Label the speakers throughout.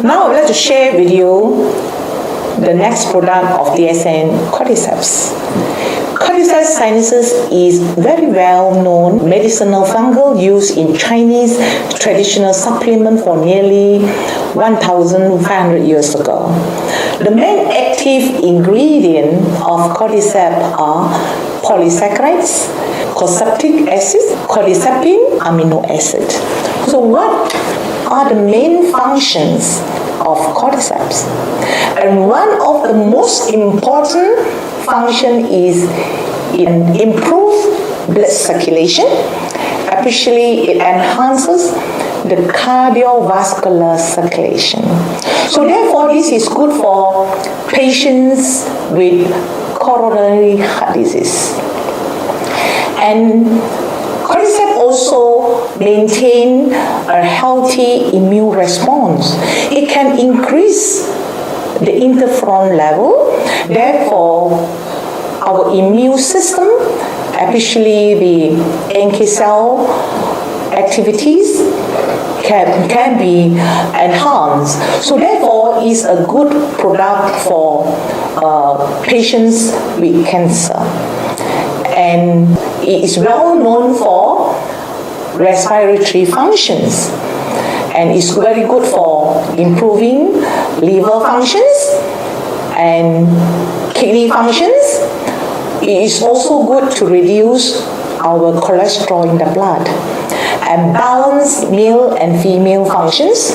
Speaker 1: Now I would like to share with you the next product of DXN Cordyceps. Cordyceps sinensis is very well known medicinal fungal used in Chinese traditional supplement for nearly 1,500 years ago. The main active ingredient of cordyceps are polysaccharides, cordycepic acid, cordycepin amino acid. So what are the main functions of cordyceps? And one of the most important function is it improves blood circulation, especially it enhances the cardiovascular circulation. So therefore this is good for patients with coronary heart disease. And cordyceps also maintain a healthy immune response. It can increase the interferon level, therefore our immune system, especially the NK cell activities, can be enhanced. So therefore it's a good product for patients with cancer. And it is well known for respiratory functions, and it's very good for improving liver functions and kidney functions. It is also good to reduce our cholesterol in the blood and balance male and female functions.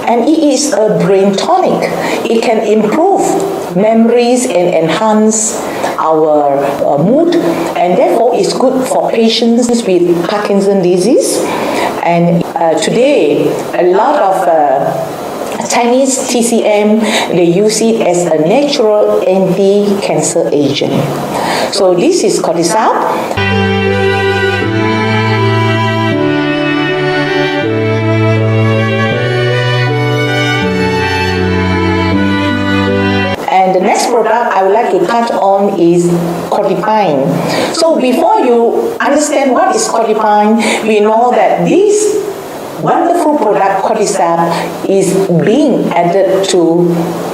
Speaker 1: And it is a brain tonic. It can improve memories and enhance our mood, and therefore it's good for patients with Parkinson's disease. And today, a lot of Chinese TCM, they use it as a natural anti-cancer agent. So this is cordyceps. And the next product I would like to touch on is cordipine. So before you understand what is cordipine, we know that this wonderful product cordyceps is being added to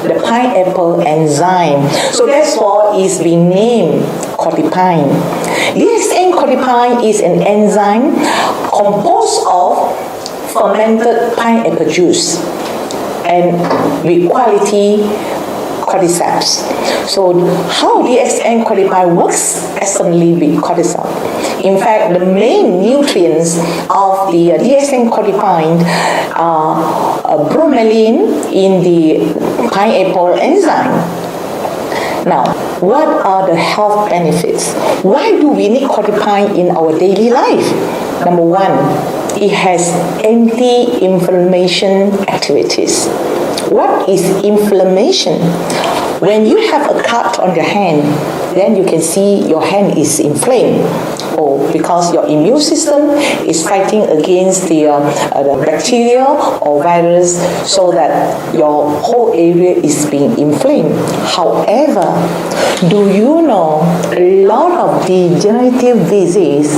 Speaker 1: the pineapple enzyme. So that's why it's being named cordipine. DXN cordipine is an enzyme composed of fermented pineapple juice and with quality cordyceps. So how DXN cordipine works excellently with cordyceps. In fact, the main nutrients of the DXN cordipine are bromelain in the pineapple enzyme. Now, what are the health benefits? Why do we need cordipine in our daily life? Number one, it has anti-inflammation activities. What is inflammation? When you have a cut on your hand, then you can see your hand is inflamed, or because your immune system is fighting against the bacteria or virus, so that your whole area is being inflamed. However, do you know a lot of degenerative disease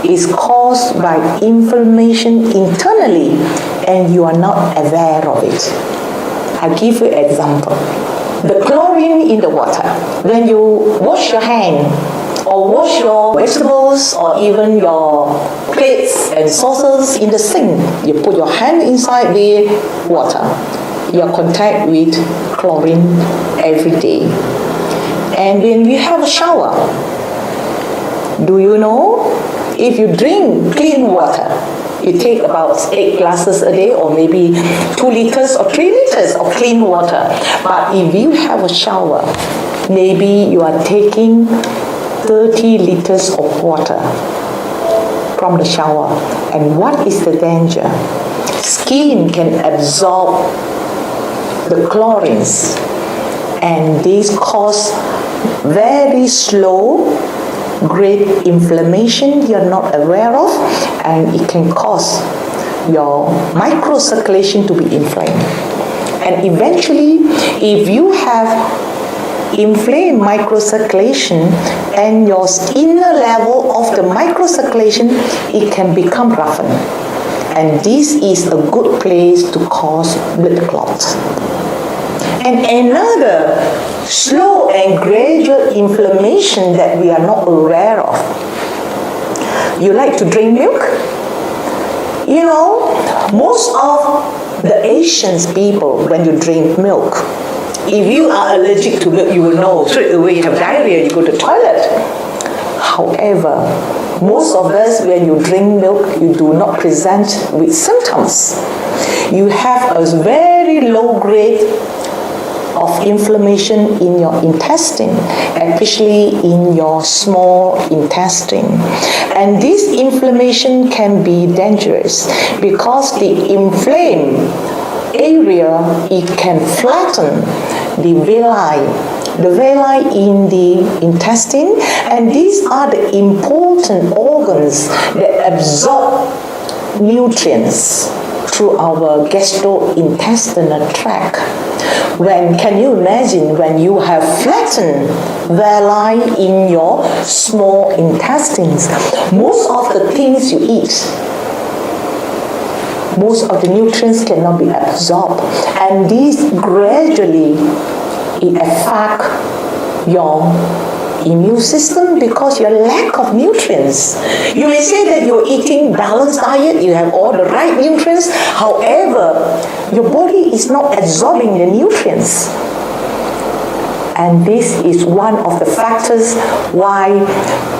Speaker 1: is caused by inflammation internally and you are not aware of it? I'll give you an example. The chlorine in the water. When you wash your hand or wash your vegetables or even your plates and saucers in the sink, you put your hand inside the water. You contact with chlorine every day. And when you have a shower, do you know if you drink clean water, you take about 8 glasses a day, or maybe 2 liters or 3 liters of clean water. But if you have a shower, maybe you are taking 30 liters of water from the shower. And what is the danger? Skin can absorb the chlorines, and this cause very slow great inflammation you're not aware of, and it can cause your microcirculation to be inflamed. And eventually, if you have inflamed microcirculation and your inner level of the microcirculation, it can become roughened. and this is a good place to cause blood clots. And another slow and gradual inflammation that we are not aware of. You like to drink milk? You know, most of the Asian people, when you drink milk, if you are allergic to milk, you will know straight away you have diarrhea, you go to the toilet. However, most of us, when you drink milk, you do not present with symptoms. You have a very low grade of inflammation in your intestine, especially in your small intestine. And this inflammation can be dangerous because the inflamed area, it can flatten the villi in the intestine, and these are the important organs that absorb nutrients through our gastrointestinal tract. Can you imagine when you have flattened villi in your small intestines, most of the things you eat, most of the nutrients cannot be absorbed, and these gradually affect your immune system because your lack of nutrients. You may say that you're eating balanced diet, you have all the right nutrients, however, your body is not absorbing the nutrients. And this is one of the factors why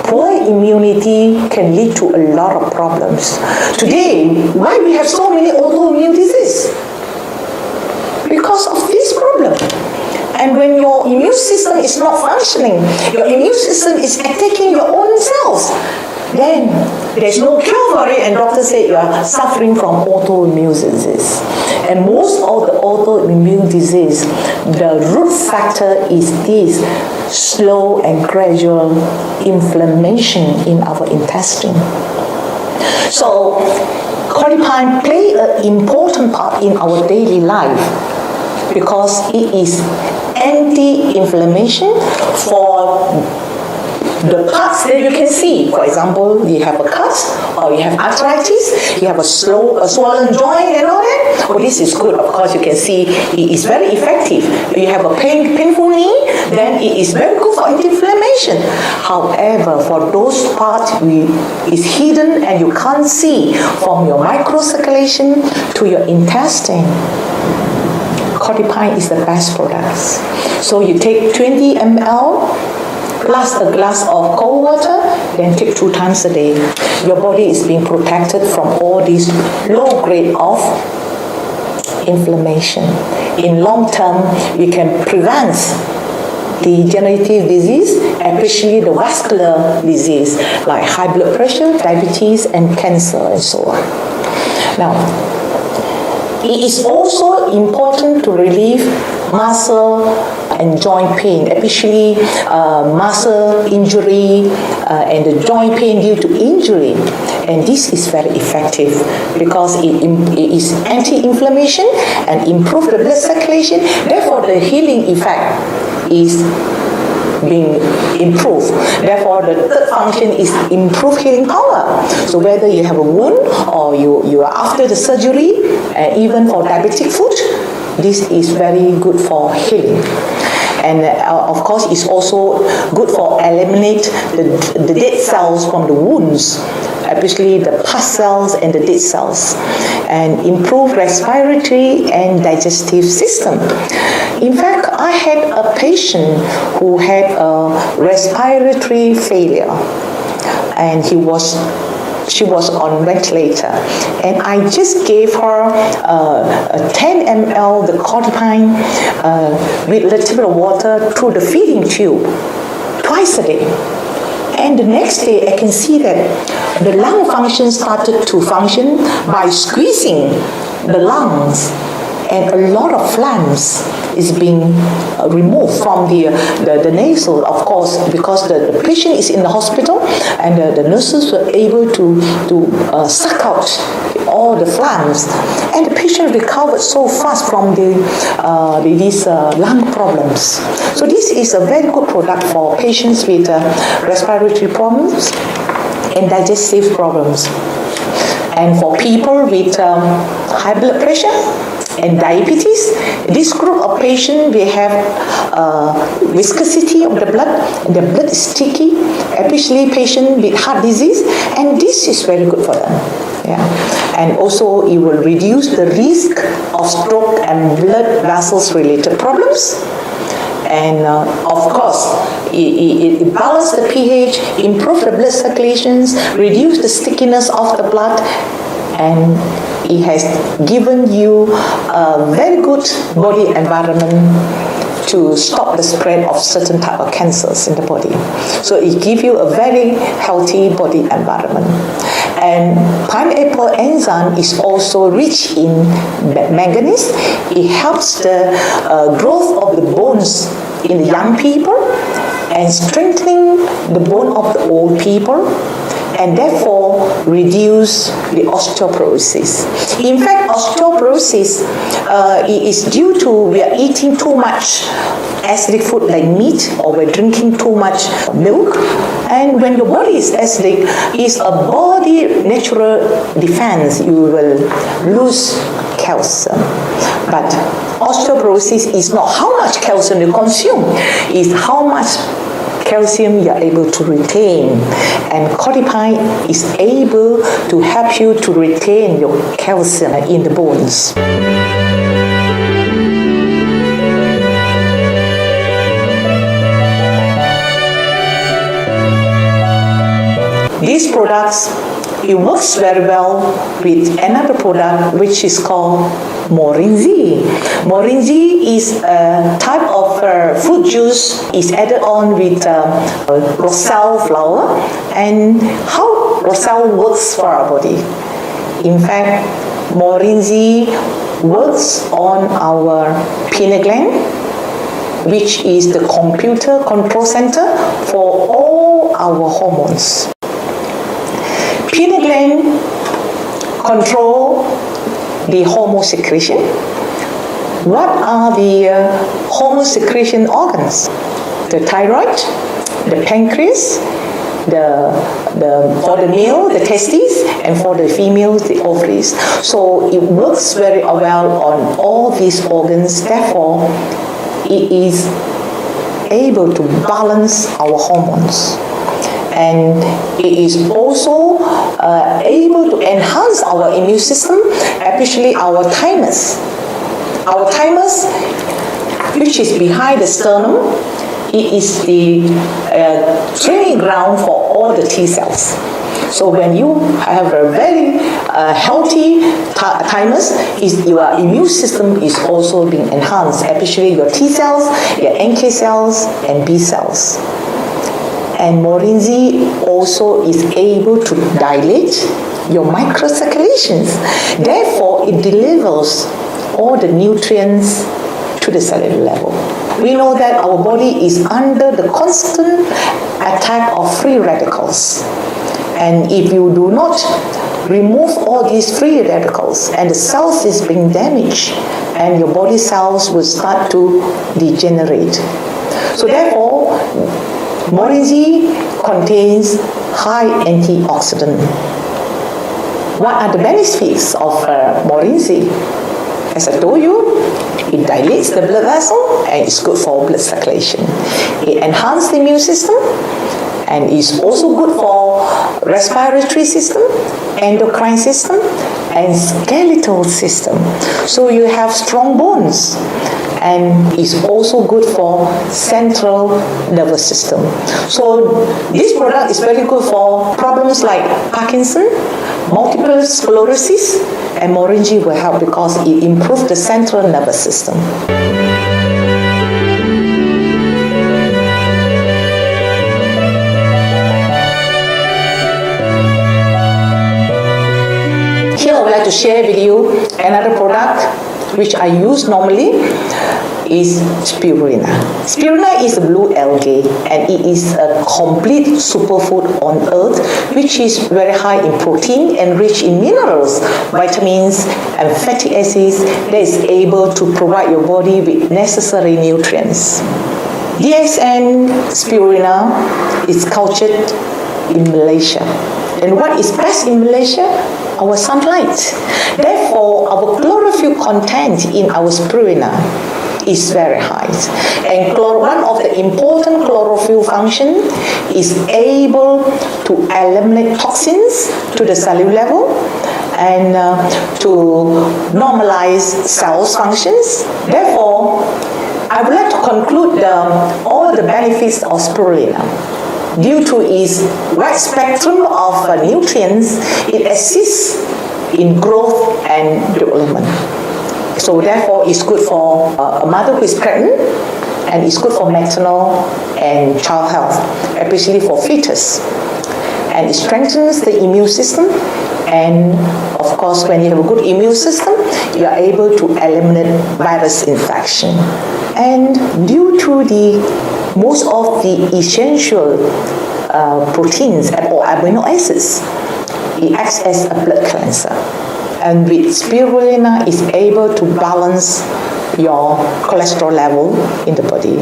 Speaker 1: poor immunity can lead to a lot of problems. Today, why we have so many autoimmune diseases? Because of this problem. And when your immune system is not functioning, your immune system is attacking your own cells, then there's no cure for it, and doctors say you are suffering from autoimmune disease. And most of the autoimmune disease, the root factor is this slow and gradual inflammation in our intestine. So, Codipine play an important part in our daily life because it is anti-inflammation for the parts that you can see. For example, you have a cut, or you have arthritis, you have a swollen joint and all that. Oh, this is good. Of course, you can see it is very effective. You have a painful knee, then it is very good for anti-inflammation. However, for those parts is hidden and you can't see, from your microcirculation to your intestine, Codipine is the best product. So you take 20 ml plus a glass of cold water, then take 2 times a day. Your body is being protected from all these low grade of inflammation. In long term, we can prevent degenerative disease, especially the vascular disease like high blood pressure, diabetes, and cancer, and so on. Now, it is also important to relieve muscle and joint pain, especially muscle injury and the joint pain due to injury. And this is very effective because it is anti-inflammation and improves the blood circulation. Therefore, the healing effect is being improved. Therefore, the third function is improved healing power. So whether you have a wound or you are after the surgery, even for diabetic foot, this is very good for healing. And of course, it's also good for eliminate the dead cells from the wounds, especially the pus cells and the dead cells, and improve respiratory and digestive system. In fact, I had a patient who had a respiratory failure, and she was on ventilator, and I just gave her a 10 ml the Codipine with a little bit of water through the feeding tube twice a day. And the next day I can see that the lung function started to function by squeezing the lungs, and a lot of phlegms is being removed from the nasal, of course, because the patient is in the hospital, and the nurses were able to suck out all the phlegms, and the patient recovered so fast from these lung problems. So this is a very good product for patients with respiratory problems and digestive problems. And for people with high blood pressure and diabetes, this group of patients will have viscosity of the blood, and the blood is sticky, especially patients with heart disease, and this is very good for them. Yeah. And also it will reduce the risk of stroke and blood vessels related problems. And of course, it balances the pH, improves the blood circulations, reduce the stickiness of the blood, and it has given you a very good body environment to stop the spread of certain type of cancers in the body. So it gives you a very healthy body environment. And pineapple enzyme is also rich in manganese. It helps the growth of the bones in the young people and strengthening the bone of the old people, and therefore reduce the osteoporosis. In fact, osteoporosis is due to we are eating too much acidic food like meat, or we're drinking too much milk. And when your body is acidic, it's a body natural defense. You will lose calcium. But osteoporosis is not how much calcium you consume, it's how much calcium you are able to retain, and codipine is able to help you to retain your calcium in the bones. These products, it works very well with another product which is called Lingzhi. Lingzhi is a type of fruit juice. It's added on with roselle flower. And how roselle works for our body? In fact, Lingzhi works on our pineal gland, which is the computer control center for all our hormones. Pineal gland control the hormone secretion. What are the hormone secretion organs? The thyroid, the pancreas, for the male, the testes, and for the female, the ovaries. So it works very well on all these organs. Therefore, it is able to balance our hormones. And it is also able to enhance our immune system, especially our thymus. Our thymus, which is behind the sternum, it is the training ground for all the T cells. So when you have a very healthy thymus, your immune system is also being enhanced, especially your T cells, your NK cells, and B cells. And Lingzhi also is able to dilate your microcirculations. Therefore, it delivers all the nutrients to the cellular level. We know that our body is under the constant attack of free radicals. And if you do not remove all these free radicals, and the cells is being damaged, and your body cells will start to degenerate. So therefore, Lingzhi contains high antioxidant. What are the benefits of Lingzhi? As I told you, it dilates the blood vessel and it's good for blood circulation. It enhances the immune system and is also good for respiratory system, endocrine system, and skeletal system. So you have strong bones, and is also good for central nervous system. So this product is very good for problems like Parkinson, multiple sclerosis, and Lingzhi will help because it improves the central nervous system. Here I would like to share with you another product which I use normally is spirulina. Spirulina is a blue algae and it is a complete superfood on earth which is very high in protein and rich in minerals, vitamins and fatty acids that is able to provide your body with necessary nutrients. DXN spirulina is cultured in Malaysia. And what is best in Malaysia? Our sunlight. Therefore, our chlorophyll content in our spirulina is very high. And one of the important chlorophyll function is able to eliminate toxins to the cellular level and to normalize cells functions. Therefore, I would like to conclude all the benefits of spirulina. Due to its wide spectrum of nutrients, it assists in growth and development. So therefore, it's good for a mother who is pregnant, and it's good for maternal and child health, especially for fetus. And it strengthens the immune system, and of course, when you have a good immune system, you are able to eliminate virus infection. And due to most of the essential proteins or amino acids, it acts as a blood cleanser. And with spirulina is able to balance your cholesterol level in the body.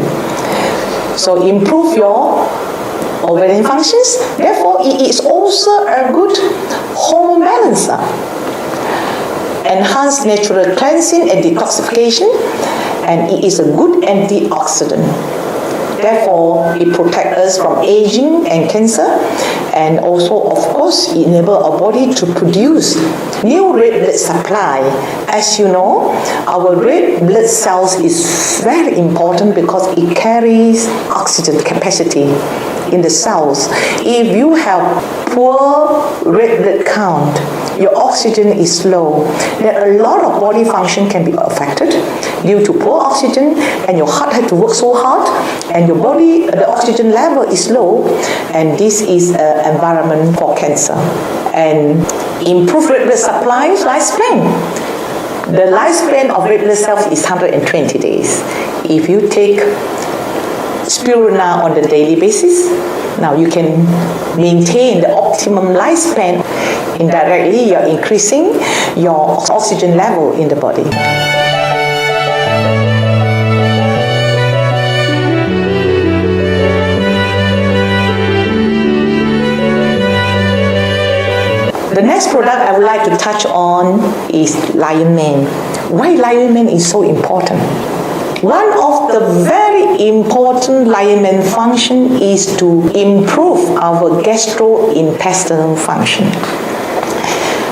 Speaker 1: So improve your ovarian functions. Therefore, it is also a good hormone balancer. Enhance natural cleansing and detoxification, and it is a good antioxidant. Therefore, it protects us from aging and cancer, and also, of course, it enables our body to produce new red blood supply. As you know, our red blood cells is very important because it carries oxygen capacity in the cells. If you have poor red blood count, your oxygen is low, then a lot of body function can be affected due to poor oxygen, and your heart has to work so hard, and your body, the oxygen level is low, and this is an environment for cancer. And improve red blood supply lifespan. The lifespan of red blood cells is 120 days. If you take spirulina on the daily basis, now you can maintain the optimum lifespan. Indirectly, you're increasing your oxygen level in the body. The next product I would like to touch on is Lion Mane. Why Lion Mane is so important? One of the very important Lion Mane function is to improve our gastrointestinal function.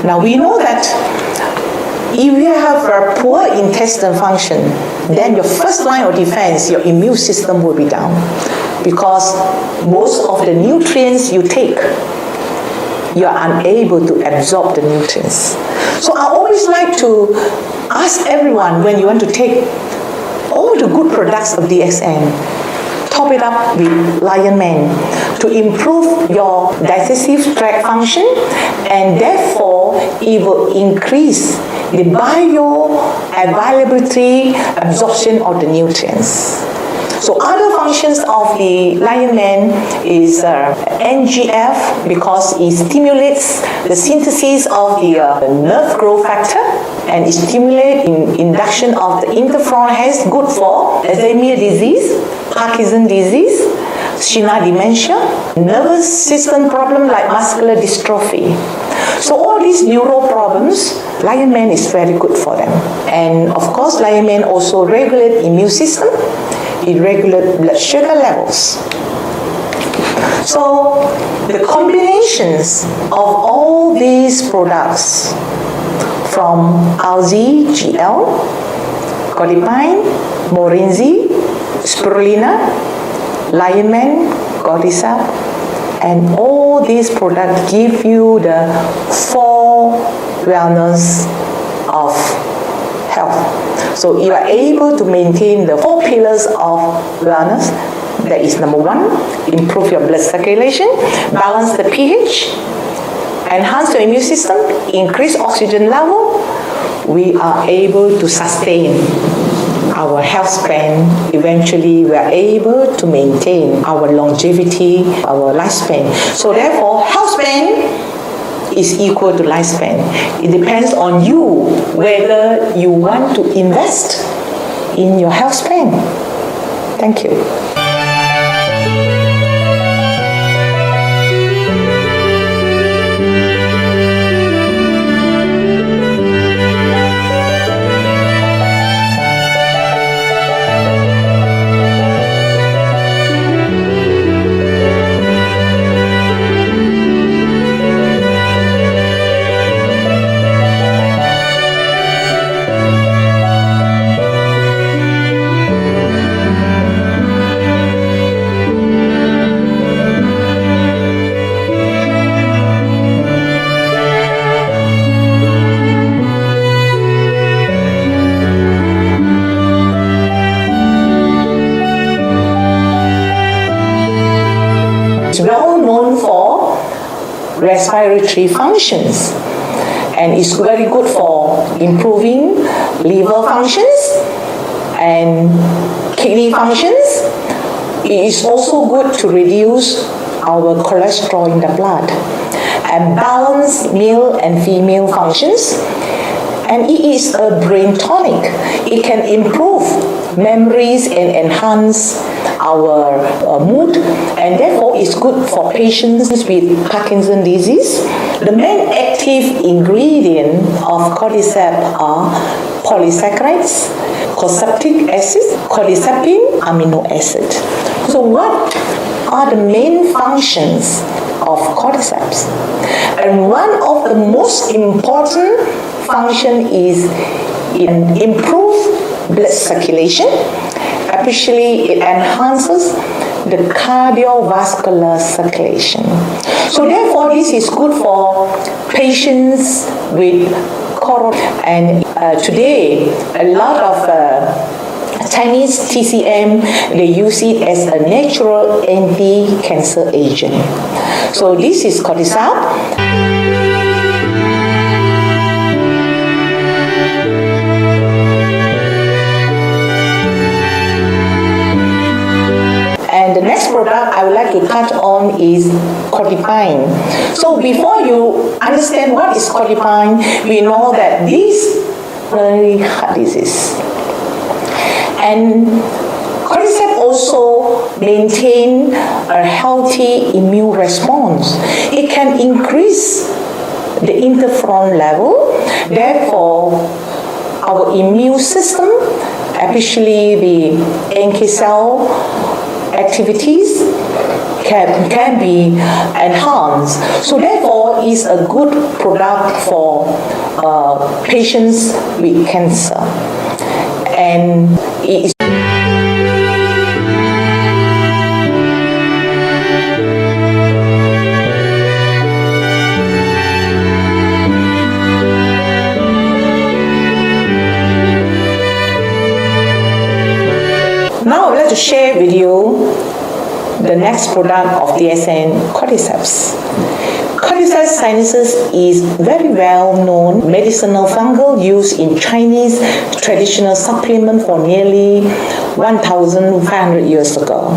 Speaker 1: Now we know that if you have a poor intestinal function, then your first line of defense, your immune system will be down, because most of the nutrients you take, you are unable to absorb the nutrients. So I always like to ask everyone, when you want to take all the good products of DXN, top it up with Lion Mane to improve your digestive tract function, and therefore it will increase the bioavailability absorption of the nutrients. So other functions of the Lion Mane is NGF, because it stimulates the synthesis of the nerve growth factor, and it stimulates induction of the interferon, has good for Alzheimer's disease, Parkinson's disease, Shina dementia, nervous system problem like muscular dystrophy. So all these neuro problems, Lion Mane is very good for them. And of course, Lion Mane also regulates immune system. It regulates blood sugar levels. So the combinations of all these products, from Algae GL, Codipine, Morinzi, Spirulina, Lion Mane, Cordyceps, and all these products give you the 4 wellness of health. So you are able to maintain the 4 pillars of wellness. That is number 1, improve your blood circulation, balance the pH, enhance your immune system, increase oxygen level. We are able to sustain our health span. Eventually, we are able to maintain our longevity, our lifespan. So therefore, health span is equal to lifespan. It depends on you whether you want to invest in your health span. Thank you. respiratory functions, and it's very good for improving liver functions and kidney functions. It is also good to reduce our cholesterol in the blood and balance male and female functions. And it is a brain tonic. It can improve memories and enhance our mood, and therefore it's good for patients with Parkinson's disease. The main active ingredient of cordyceps are polysaccharides, cordycepic acid, cordycepin amino acid. So what are the main functions of cordyceps? And one of the most important function is it improves blood circulation, especially it enhances the cardiovascular circulation. So therefore this is good for patients with coronary, and today a lot of Chinese TCM, they use it as a natural anti-cancer agent. So this is cordyceps. And the next product I would like to touch on is cordipine. So before you understand what is cordipine, we know that this coronary heart disease. And cordyceps also maintain a healthy immune response. It can increase the interferon level, therefore our immune system, especially the NK cell activities, can be enhanced. So therefore it's a good product for patients with cancer. And it is now I would like to share with you the next product of DXN cordyceps. Cordyceps sinensis is very well known medicinal fungal used in Chinese traditional supplement for nearly 1,500 years ago.